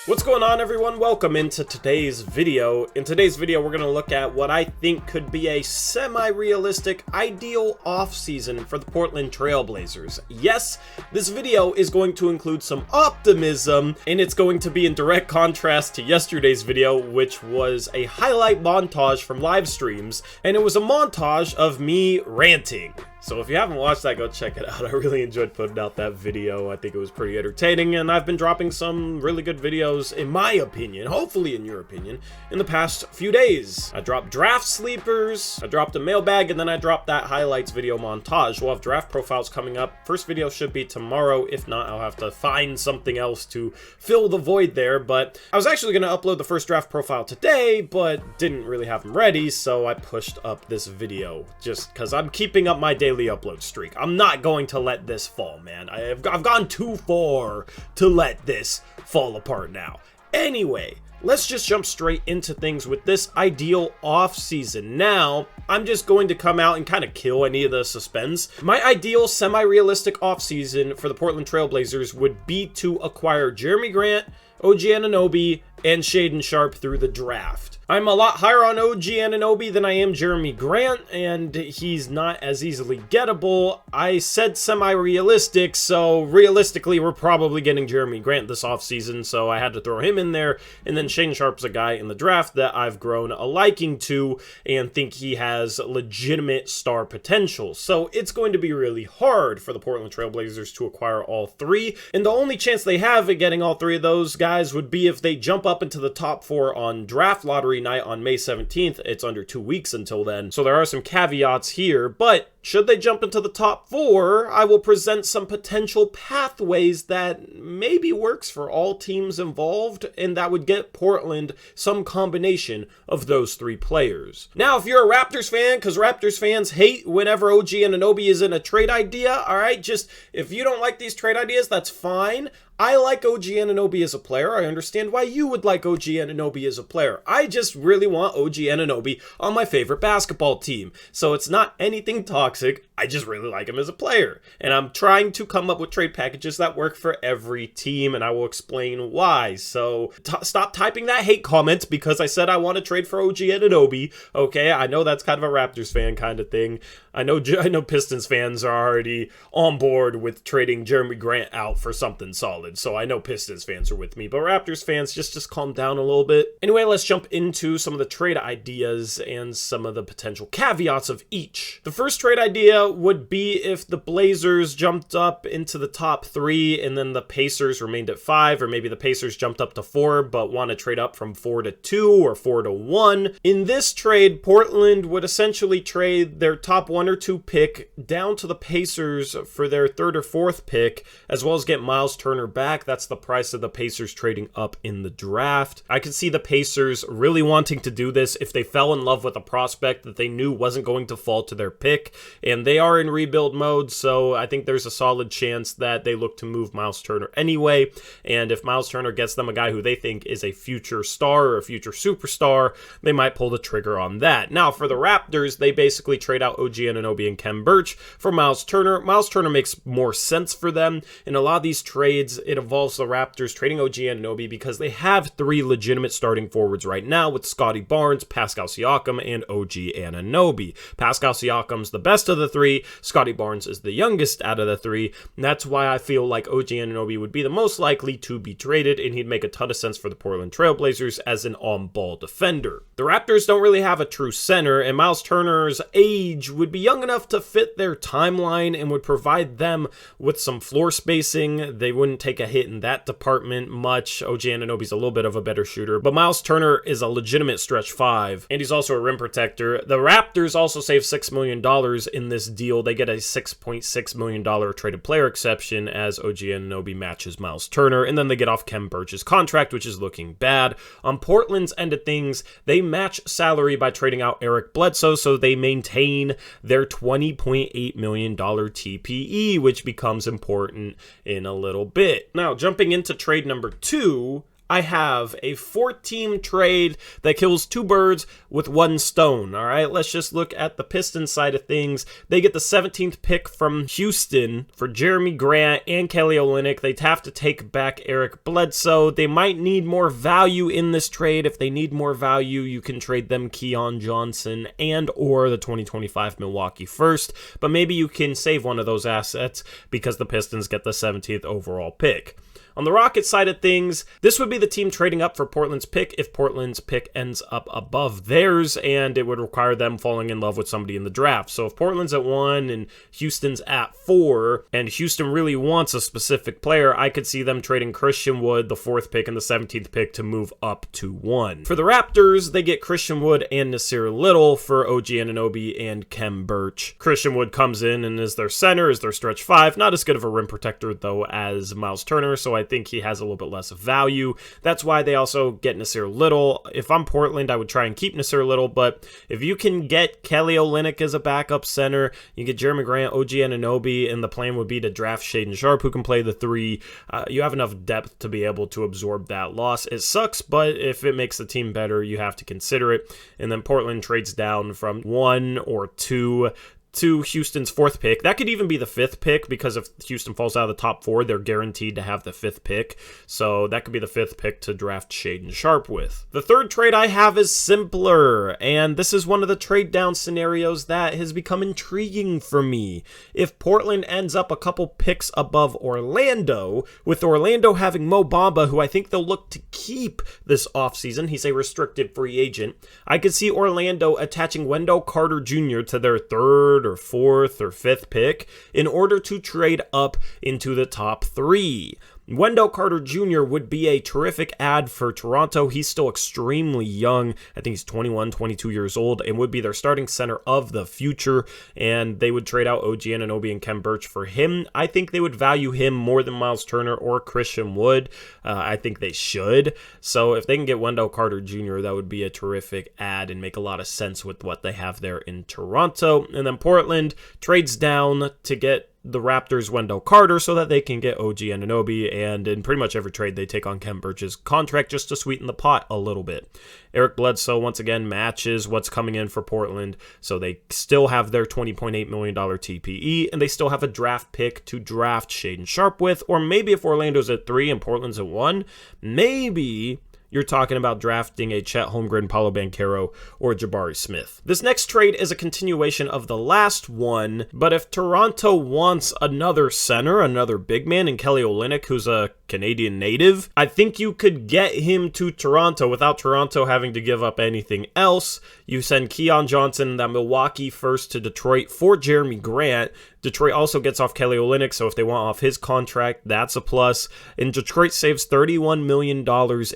What's going on, everyone? Welcome into today's video. In today's video, we're going to look at what I think could be a semi-realistic ideal offseason for the Portland Trail Blazers. Yes, this video is going to include some optimism, and it's going to be in direct contrast to yesterday's video, which was a highlight montage from live streams, and it was a montage of me ranting. So if you haven't watched that, go check it out. I really enjoyed putting out that video. I think it was pretty entertaining, and I've been dropping some really good videos, in my opinion, hopefully in your opinion, in the past few days. I dropped draft sleepers, I dropped a mailbag, and then I dropped that highlights video montage. We'll have draft profiles coming up. First video should be tomorrow. If not, I'll have to find something else to fill the void there. But I was actually going to upload the first draft profile today, but didn't really have them ready, so I pushed up this video just because I'm keeping up my daily upload streak. I'm not going to let this fall, man. I've gone too far to let this fall apart now. Anyway, let's just jump straight into things with this ideal offseason. Now, I'm just going to come out and kind of kill any of the suspense. My ideal semi-realistic offseason for the Portland Trail Blazers would be to acquire Jeremy Grant, OG Anunoby, and Shaedon Sharpe through the draft. I'm a lot higher on OG Anunoby than I am Jeremy Grant, and he's not as easily gettable. I said semi-realistic, so realistically, we're probably getting Jeremy Grant this offseason, so I had to throw him in there. And then Shaedon Sharpe's a guy in the draft that I've grown a liking to and think he has legitimate star potential. So it's going to be really hard for the Portland Trail Blazers to acquire all three, and the only chance they have at getting all three of those guys would be if they jump up into the top four on draft lottery night on May 17th. It's under 2 weeks until then, so there are some caveats here, but should they jump into the top four, I will present some potential pathways that maybe works for all teams involved, and that would get Portland some combination of those three players. Now, if you're a Raptors fan, because Raptors fans hate whenever OG Anunoby is in a trade idea, alright, just if you don't like these trade ideas, that's fine. I like OG Anunoby as a player. I understand why you would like OG Anunoby as a player. I just really want OG Anunoby on my favorite basketball team. So it's not anything toxic. I just really like him as a player. And I'm trying to come up with trade packages that work for every team, and I will explain why. So stop typing that hate comment because I said I want to trade for OG Anunoby. Okay, I know that's kind of a Raptors fan kind of thing. I know Pistons fans are already on board with trading Jeremy Grant out for something solid. So I know Pistons fans are with me, but Raptors fans, just calm down a little bit. Anyway, let's jump into some of the trade ideas and some of the potential caveats of each. The first trade idea would be if the Blazers jumped up into the top three and then the Pacers remained at 5, or maybe the Pacers jumped up to 4 but want to trade up from 4 to 2 or 4 to 1. In this trade, Portland would essentially trade their top 1 or 2 pick down to the Pacers for their 3rd or 4th pick, as well as get Miles Turner back. That's the price of the Pacers trading up in the draft. I could see the Pacers really wanting to do this if they fell in love with a prospect that they knew wasn't going to fall to their pick, and they are in rebuild mode, so I think there's a solid chance that they look to move Miles Turner anyway, and if Miles Turner gets them a guy who they think is a future star or a future superstar, they might pull the trigger on that. Now, for the Raptors, they basically trade out OG Anunoby and Khem Birch for Miles Turner. Miles Turner makes more sense for them. In a lot of these trades, it involves the Raptors trading OG Anunoby because they have 3 legitimate starting forwards right now with Scotty Barnes, Pascal Siakam, and OG Anunoby. Pascal Siakam's the best of the 3. Scotty Barnes is the youngest out of the 3. And that's why I feel like OG Anunoby would be the most likely to be traded, and he'd make a ton of sense for the Portland Trail Blazers as an on-ball defender. The Raptors don't really have a true center, and Miles Turner's age would be young enough to fit their timeline and would provide them with some floor spacing. They wouldn't take a hit in that department much. OG Anunoby's a little bit of a better shooter, but Miles Turner is a legitimate stretch 5, and he's also a rim protector. The Raptors also save $6 million in this deal. They get a $6.6 million traded player exception as OG Anunoby matches Miles Turner, and then they get off Khem Birch's contract, which is looking bad. On Portland's end of things, they match salary by trading out Eric Bledsoe, so they maintain their $20.8 million TPE, which becomes important in a little bit. Now, jumping into trade number 2, I have a 4-team trade that kills 2 birds with 1 stone. All right, let's just look at the Pistons side of things. They get the 17th pick from Houston for Jeremy Grant and Kelly Olynyk. They'd have to take back Eric Bledsoe. They might need more value in this trade. If they need more value, you can trade them Keon Johnson and or the 2025 Milwaukee first, but maybe you can save one of those assets because the Pistons get the 17th overall pick. On the Rockets side of things, this would be the team trading up for Portland's pick if Portland's pick ends up above theirs, and it would require them falling in love with somebody in the draft. So if Portland's at 1 and Houston's at 4, and Houston really wants a specific player, I could see them trading Christian Wood, the 4th pick, and the 17th pick to move up to 1. For the Raptors, they get Christian Wood and Nasir Little for OG Anunoby and Khem Birch. Christian Wood comes in and is their center, is their stretch 5. Not as good of a rim protector, though, as Miles Turner, so I think he has a little bit less value. That's why they also get Nasir Little. If I'm Portland, I would try and keep Nasir Little, but if you can get Kelly Olynyk as a backup center, you get Jeremy Grant, OG Anunoby, and the plan would be to draft Shaedon Sharpe, who can play the 3. You have enough depth to be able to absorb that loss. It sucks, but if it makes the team better, you have to consider it. And then Portland trades down from 1 or 2 to Houston's 4th pick. That could even be the 5th pick, because if Houston falls out of the top 4, they're guaranteed to have the 5th pick. So that could be the 5th pick to draft Shaedon Sharpe with. The 3rd trade I have is simpler, and this is one of the trade down scenarios that has become intriguing for me. If Portland ends up a couple picks above Orlando, with Orlando having Mo Bamba, who I think they'll look to keep this offseason, he's a restricted free agent, I could see Orlando attaching Wendell Carter Jr. to their 3rd or 4th or 5th pick in order to trade up into the top 3. Wendell Carter Jr. would be a terrific add for Toronto. He's still extremely young. I think he's 21, 22 years old, and would be their starting center of the future, and they would trade out OG Anunoby and Khem Birch for him. I think they would value him more than Miles Turner or Christian Wood. I think they should. So if they can get Wendell Carter Jr., that would be a terrific add and make a lot of sense with what they have there in Toronto. And then Portland trades down to get the Raptors Wendell Carter so that they can get OG Anunoby, and in pretty much every trade they take on Khem Birch's contract just to sweeten the pot a little bit. Eric Bledsoe once again matches what's coming in for Portland, so they still have their $20.8 million TPE, and they still have a draft pick to draft Shaedon Sharpe with, or maybe if Orlando's at 3 and Portland's at 1, maybe you're talking about drafting a Chet Holmgren, Paolo Banchero, or Jabari Smith. This next trade is a continuation of the last one, but if Toronto wants another center, another big man, and Kelly Olynyk, who's a Canadian native, I think you could get him to Toronto without Toronto having to give up anything else. You send Keon Johnson, that Milwaukee first, to Detroit for Jeremy Grant. Detroit also gets off Kelly Olynyk, so if they want off his contract, that's a plus. And Detroit saves $31 million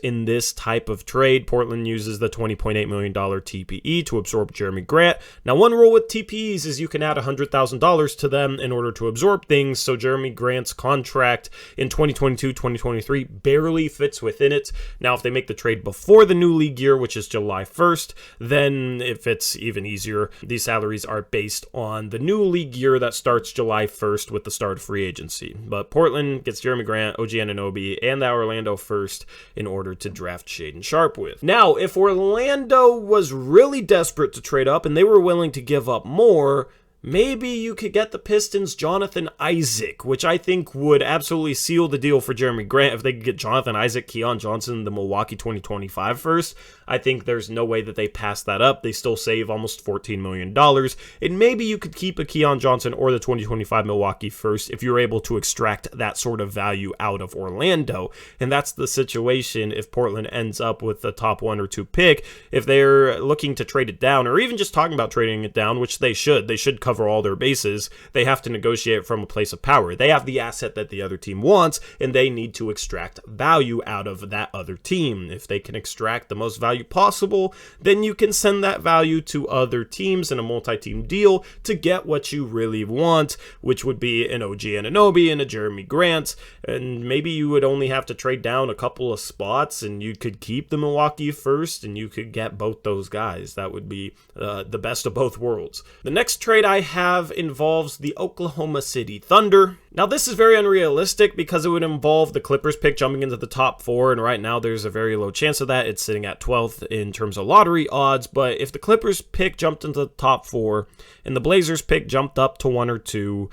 in this type of trade. Portland uses the $20.8 million TPE to absorb Jeremy Grant. Now, one rule with TPEs is you can add $100,000 to them in order to absorb things, so Jeremy Grant's contract in 2022-2023 barely fits within it. Now, if they make the trade before the new league year, which is July 1st, then it fits even easier. These salaries are based on the new league year that starts July 1st with the start of free agency. But Portland gets Jeremy Grant, OG Anunoby, and that Orlando first in order to draft Shaedon Sharpe with. Now, if Orlando was really desperate to trade up and they were willing to give up more, maybe you could get the Pistons' Jonathan Isaac, which I think would absolutely seal the deal for Jeremy Grant if they could get Jonathan Isaac, Keon Johnson, the Milwaukee 2025 first. I think there's no way that they pass that up. They still save almost $14 million. And maybe you could keep a Keon Johnson or the 2025 Milwaukee first if you're able to extract that sort of value out of Orlando. And that's the situation if Portland ends up with the top 1 or 2 pick. If they're looking to trade it down, or even just talking about trading it down, which they should cover all their bases, they have to negotiate from a place of power. They have the asset that the other team wants, and they need to extract value out of that other team. If they can extract the most value possible, then you can send that value to other teams in a multi-team deal to get what you really want, which would be an OG Anunoby and a Jeremy Grant, and maybe you would only have to trade down a couple of spots and you could keep the Milwaukee first and you could get both those guys. That would be the best of both worlds. The next trade I have involves the Oklahoma City Thunder. Now, this is very unrealistic because it would involve the Clippers pick jumping into the top 4, and right now there's a very low chance of that. It's sitting at 12th in terms of lottery odds, but if the Clippers pick jumped into the top 4 and the Blazers pick jumped up to 1 or 2,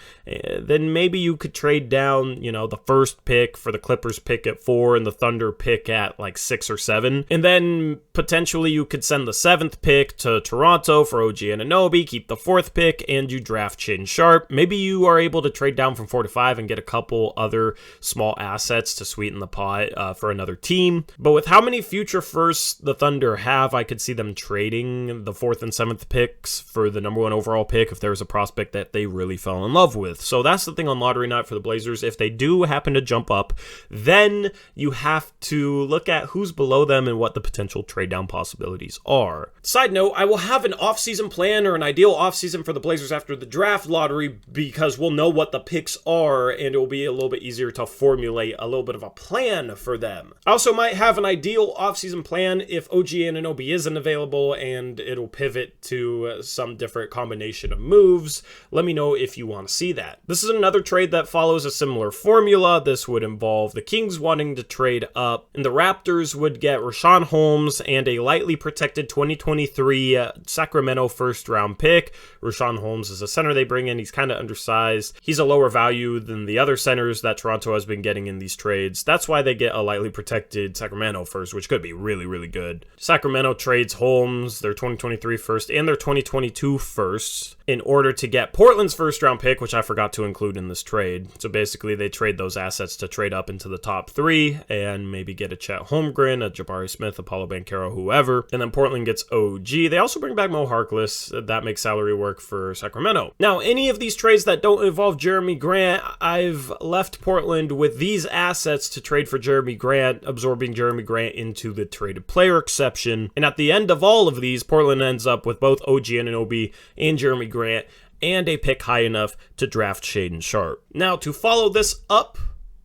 then maybe you could trade down, the first pick for the Clippers pick at 4 and the Thunder pick at like 6 or 7, and then potentially you could send the 7th pick to Toronto for OG Anunoby, keep the 4th pick, and you draft Shaedon Sharpe. Maybe you are able to trade down from 4 to 5 and get a couple other small assets to sweeten the pot for another team. But with how many future firsts the Thunder have, I could see them trading the 4th and 7th picks for the number 1 overall pick if there's a prospect that they really fell in love with. So that's the thing on lottery night for the Blazers. If they do happen to jump up, then you have to look at who's below them and what the potential trade down possibilities are. Side note, I will have an off-season plan or an ideal off-season for the Blazers after the draft lottery because we'll know what the picks are and it will be a little bit easier to formulate a little bit of a plan for them. I also might have an ideal offseason plan if OG Anunoby isn't available and it'll pivot to some different combination of moves. Let me know if you want to see that. This is another trade that follows a similar formula. This would involve the Kings wanting to trade up, and the Raptors would get Richaun Holmes and a lightly protected 2023 Sacramento first round pick. Richaun Holmes is a center they bring in. He's kind of undersized. He's a lower value than the other centers that Toronto has been getting in these trades. That's why they get a lightly protected Sacramento first, which could be really, really good. Sacramento trades Holmes, their 2023 first, and their 2022 firsts in order to get Portland's first round pick, which I forgot to include in this trade. So basically they trade those assets to trade up into the top 3 and maybe get a Chet Holmgren, a Jabari Smith, a Paolo Banchero, whoever. And then Portland gets OG. They also bring back Mo Harkless. That makes salary work for Sacramento. Now, any of these trades that don't involve Jeremy Grant, I've left Portland with these assets to trade for Jeremy Grant, absorbing Jeremy Grant into the traded player exception. And at the end of all of these, Portland ends up with both OG Anunoby and Jeremy Grant and a pick high enough to draft Shaedon Sharpe. Now, to follow this up,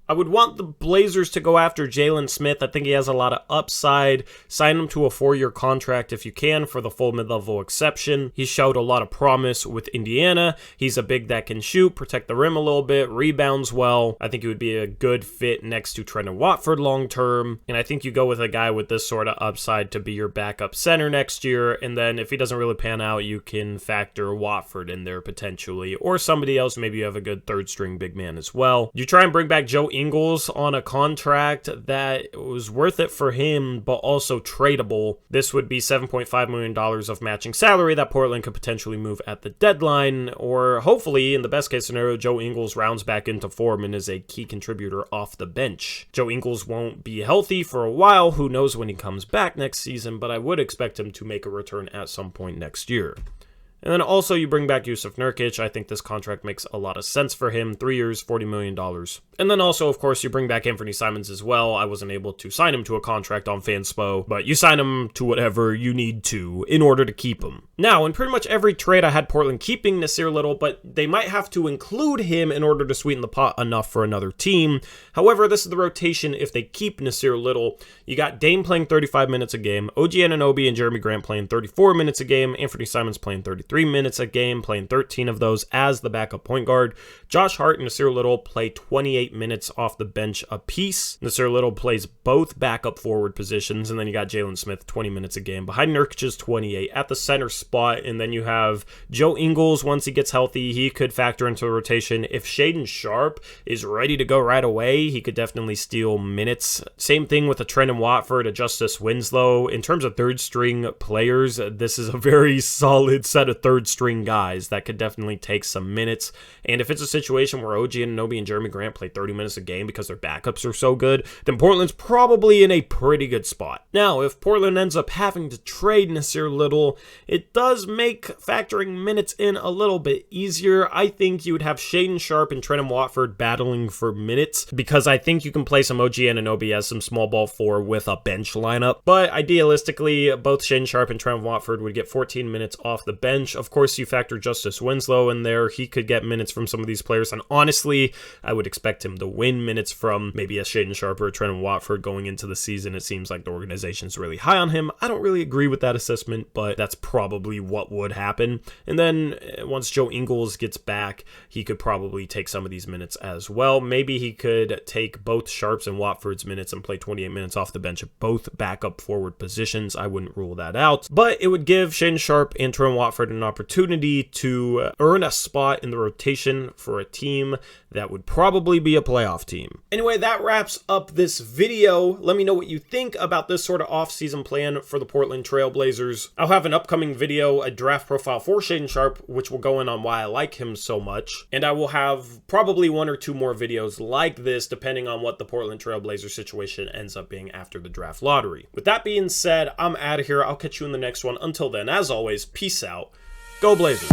I would want the Blazers to go after Jalen Smith. I think he has a lot of upside. Sign him to a 4-year contract if you can for the full mid-level exception. He showed a lot of promise with Indiana. He's a big that can shoot, protect the rim a little bit, rebounds well. I think he would be a good fit next to Trendon Watford long term. And I think you go with a guy with this sort of upside to be your backup center next year. And then if he doesn't really pan out, you can factor Watford in there potentially. Or somebody else. Maybe you have a good third string big man as well. You try and bring back Joe Ingles on a contract that was worth it for him, but also tradable. This would be $7.5 million of matching salary that Portland could potentially move at the deadline, or hopefully, in the best case scenario, Joe Ingles rounds back into form and is a key contributor off the bench. Joe Ingles won't be healthy for a while. Who knows when he comes back next season, but I would expect him to make a return at some point next year. And then also you bring back Yusuf Nurkic. I think this contract makes a lot of sense for him. 3 years, $40 million. And then also, of course, you bring back Anthony Simons as well. I wasn't able to sign him to a contract on Fanspo, but you sign him to whatever you need to in order to keep him. Now, in pretty much every trade, I had Portland keeping Nasir Little, but they might have to include him in order to sweeten the pot enough for another team. However, this is the rotation if they keep Nasir Little. You got Dame playing 35 minutes a game, OG Anunoby and Jeremy Grant playing 34 minutes a game, Anthony Simons playing 33 minutes a game, playing 13 of those as the backup point guard. Josh Hart and Nasir Little play 28 minutes off the bench apiece. Nasir Little plays both backup forward positions, and then you got Jalen Smith 20 minutes a game behind Nurkic's 28 at the center spot, and then you have Joe Ingles. Once he gets healthy, he could factor into the rotation. If Shaedon Sharpe is ready to go right away, he could definitely steal minutes. Same thing with a Trendon Watford, a Justice Winslow. In terms of third string players, this is a very solid set of third string guys that could definitely take some minutes. And if it's a situation where OG Anunoby and Jeremy Grant play 30 minutes a game because their backups are so good, then Portland's probably in a pretty good spot. Now, if Portland ends up having to trade Nasir Little, it does make factoring minutes in a little bit easier. I think you would have Shaedon Sharpe and Trendon Watford battling for minutes, because I think you can play some OG Anunoby as some small ball 4 with a bench lineup. But idealistically, both Shaedon Sharpe and Trendon Watford would get 14 minutes off the bench. bench. Of course, you factor Justice Winslow in there. He could get minutes from some of these players, and honestly, I would expect him to win minutes from maybe a Shaedon Sharpe or a Trendon Watford going into the season. It seems like the organization's really high on him. I don't really agree with that assessment, but that's probably what would happen. And then once Joe Ingles gets back, he could probably take some of these minutes as well. Maybe he could take both Sharpe's and Watford's minutes and play 28 minutes off the bench at both backup forward positions. I wouldn't rule that out, but it would give Shaedon Sharpe and Trendon Watford an opportunity to earn a spot in the rotation for a team that would probably be a playoff team. Anyway, that wraps up this video. Let me know what you think about this sort of off-season plan for the Portland Trail Blazers. I'll have an upcoming video, a draft profile for Shaedon Sharpe, which will go in on why I like him so much. And I will have probably 1 or 2 more videos like this, depending on what the Portland Trail Blazers situation ends up being after the draft lottery. With that being said, I'm out of here. I'll catch you in the next one. Until then, as always, peace out. Go Blazers.